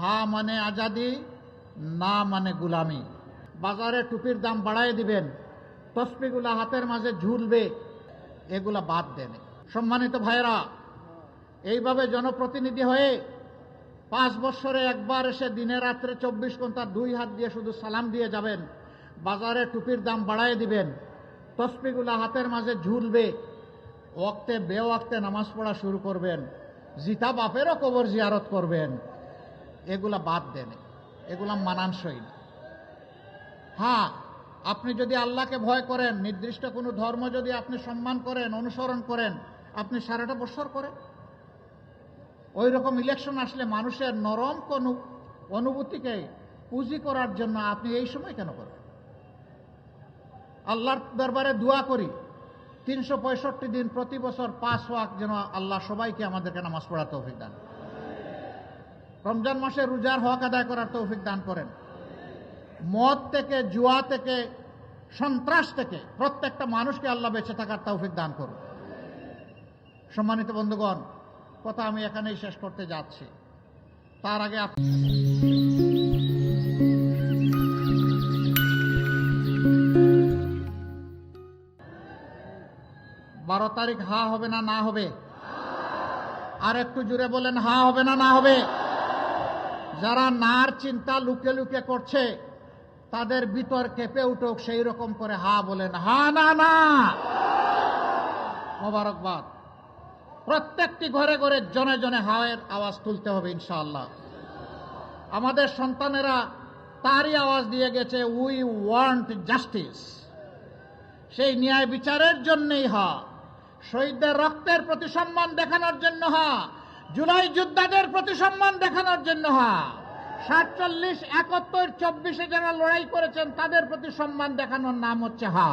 হা মানে আজাদি, না মানে গুলামি। বাজারে টুপির দাম বাড়ায় দিবেন, তসবিগুলা হাতের মাঝে ঝুলবে, এগুলা বাদ দেন। সম্মানিত ভাইরা, এইভাবে জনপ্রতিনিধি হয়ে 5 বছরে একবার এসে দিনে রাত্রে 24 ঘন্টা 2 হাত দিয়ে শুধু সালাম দিয়ে যাবেন, বাজারে টুপির দাম বাড়ায় দিবেন, তসবিগুলা হাতের মাঝে ঝুলবে, ওয়াক্তে বেওয়াক্তে নামাজ পড়া শুরু করবেন, জিতা বাপেরও কবর জিয়ারত করবেন, এগুলা বাদ দেন। এগুলা মানানসই না। হ্যাঁ, আপনি যদি আল্লাহকে ভয় করেন, নির্দিষ্ট কোনো ধর্ম যদি আপনি সম্মান করেন, অনুসরণ করেন, আপনি সারাটা বছর করেন। ওই রকম ইলেকশন আসলে মানুষের নরম কোন অনুভূতিকে পুঁজি করার জন্য আপনি এই সময় কেন করেন? আল্লাহর দরবারে দোয়া করি 365 দিন প্রতি বছর 5 ওয়াক্ত যেন আল্লাহ সবাইকে আমাদেরকে নামাজ পড়ার তৌফিক দান, রমজান মাসে রোজার হক আদায় করার তৌফিক দান করেন। মদ থেকে, জুয়া থেকে, সন্ত্রাস থেকে প্রত্যেকটা মানুষকে আল্লাহ বেঁচে থাকার তৌফিক দান করুন। সম্মানিত বন্ধুগণ, কথা আমি এখানেই শেষ করতে যাচ্ছি। তার আগে 12 তারিখ হা হবে না না হবে? আর একটু জুড়ে বলেন, হা হবে না না হবে? যারা নার চিন্তা লুকে লুকে করছে তাদের ভিতর কেঁপে উঠুক, সেই রকম করে হা বলেন, হা না না। মোবারকবাদ। প্রত্যেকটি ঘরে ঘরে জনে জনে হায়ের আওয়াজ তুলতে হবে ইনশাআল্লাহ। আমাদের সন্তানেরা তারই আওয়াজ দিয়ে গেছে, উই ওয়ান্ট জাস্টিস। সেই ন্যায় বিচারের জন্যই হা, শহীদদের রক্তের প্রতি সম্মান দেখানোর জন্য হা, জুলাই যোদ্ধাদের প্রতি সম্মান দেখানোর জন্য হা, 47, 71, 24 যারা লড়াই করেছেন তাদের প্রতি সম্মান দেখানোর নাম হচ্ছে হা।